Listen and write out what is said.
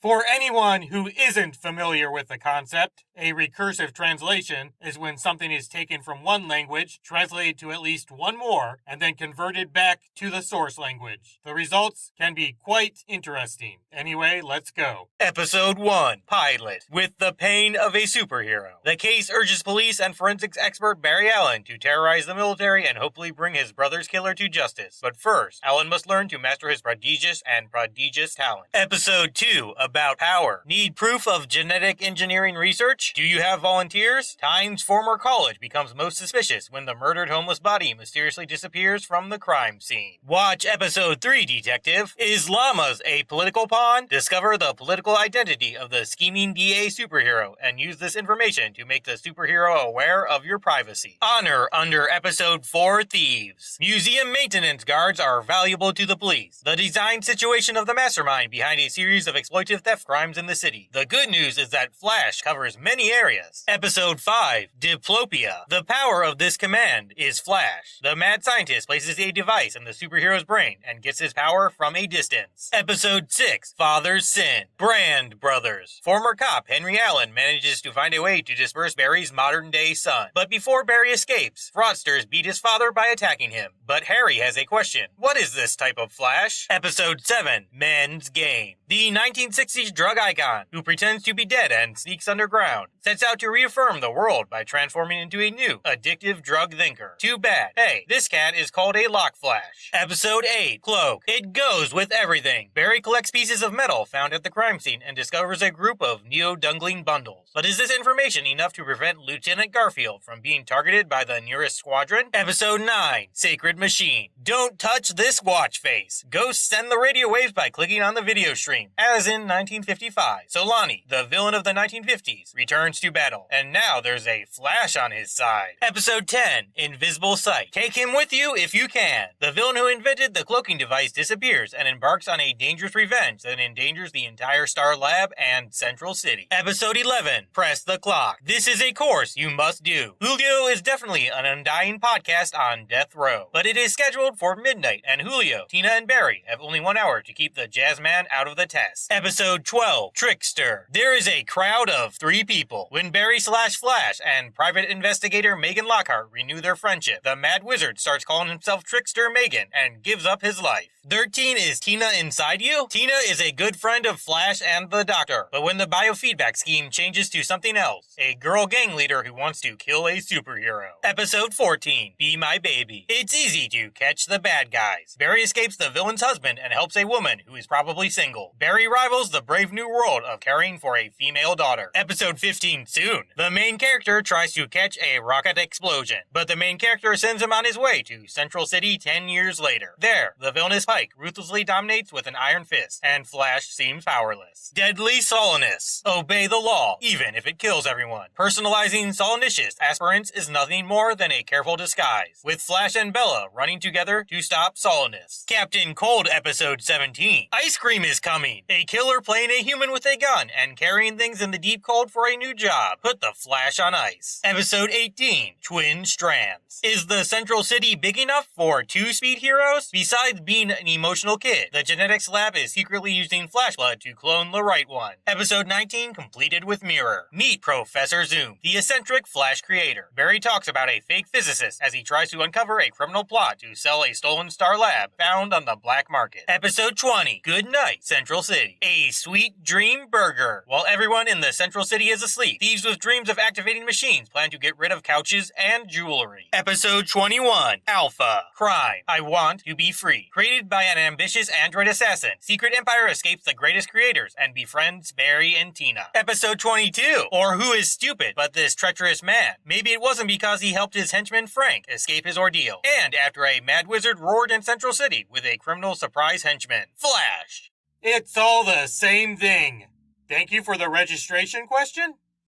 For anyone who isn't familiar with the concept, a recursive translation is when something is taken from one language, translated to at least one more, and then converted back to the source language. The results can be quite interesting. Anyway, let's go. Episode 1, Pilot. With the pain of a superhero. The case urges police and forensics expert Barry Allen to terrorize the military and hopefully bring his brother's killer to justice. But first, Allen must learn to master his prodigious talent. Episode 2, About Power. Need proof of genetic engineering research? Do you have volunteers? Time's former college becomes most suspicious when the murdered homeless body mysteriously disappears from the crime scene. Watch Episode 3, Detective. Is llamas a political pawn? Discover the political identity of the scheming DA superhero and use this information to make the superhero aware of your privacy. Honor under Episode 4, Thieves. Museum maintenance guards are valuable to the police. The design situation of the mastermind behind a series of exploitive theft crimes in the city. The good news is that Flash covers many areas. Episode 5, Diplopia. The power of this command is Flash. The mad scientist places a device in the superhero's brain and gets his power from a distance. Episode 6, Father's Sin. Brand Brothers. Former cop Henry Allen manages to find a way to disperse Barry's modern-day son. But before Barry escapes, fraudsters beat his father by attacking him. But Harry has a question. What is this type of Flash? Episode 7, Men's Game. The 1960s drug icon, who pretends to be dead and sneaks underground, sets out to reaffirm the world by transforming into a new, addictive drug thinker. Too bad. Hey, this cat is called a Lock Flash. Episode 8, Cloak. It goes with everything. Barry collects pieces of metal found at the crime scene and discovers a group of neo-dungling bundles. But is this information enough to prevent Lieutenant Garfield from being targeted by the nearest squadron? Episode 9, Sacred Machine. Don't touch this watch face. Ghosts send the radio waves by clicking on the video stream, as in 1955. Solani, the villain of the 1950s, returns to battle, and now there's a Flash on his side. Episode 10, Invisible Sight. Take him with you if you can. The villain who invented the cloaking device disappears and embarks on a dangerous revenge that endangers the entire Star Lab and Central City. Episode 11, Press the Clock. This is a course you must do. Julio is definitely an undying podcast on death row, but it is scheduled for midnight, and Julio, Tina, and Barry have only 1 hour to keep the jazz man out of the test. Episode 12, Trickster. There is a crowd of 3 people. When Barry/Flash and private investigator Megan Lockhart renew their friendship, the Mad Wizard starts calling himself Trickster Megan and gives up his life. 13 is Tina Inside You. Tina is a good friend of Flash and the Doctor, but when the biofeedback scheme changes to something else, a girl gang leader who wants to kill a superhero. Episode 14, Be My Baby. It's easy to catch the bad guys. Barry escapes the villain's husband and helps a woman who is probably single. Barry rivals the brave new world of caring for a female daughter. Episode 15, Soon. The main character tries to catch a rocket explosion, but the main character sends him on his way to Central City 10 years later. There, the villainous Pike ruthlessly dominates with an iron fist, and Flash seems powerless. Deadly Solanus. Obey the law, even if it kills everyone. Personalizing Solanicious aspirants is nothing more than a careful disguise, with Flash and Bella running together to stop Solanus. Captain Cold Episode 17. Ice cream is coming. A killer playing a human with a gun and carrying things in the deep cold for a new job. Put the Flash on ice. Episode 18, Twin Strands. Is the Central City big enough for 2 speed heroes? Besides being an emotional kid, the genetics lab is secretly using Flash blood to clone the right one. Episode 19, completed with Mirror. Meet Professor Zoom, the eccentric Flash creator. Barry talks about a fake physicist as he tries to uncover a criminal plot to sell a stolen Star Lab found on the black market. Episode 20, Good Night, Central City. A sweet dream burger. While everyone in the Central City is asleep, thieves with dreams of activating machines plan to get rid of couches and jewelry. Episode 21, Alpha. Crime. I Want to Be Free. Created by an ambitious android assassin, Secret Empire escapes the greatest creators and befriends Barry and Tina. Episode 22, or Who is Stupid But This Treacherous Man? Maybe it wasn't because he helped his henchman Frank escape his ordeal, and after a mad wizard roared in Central City with a criminal surprise henchman. Flash. It's all the same thing. Thank you for the registration question?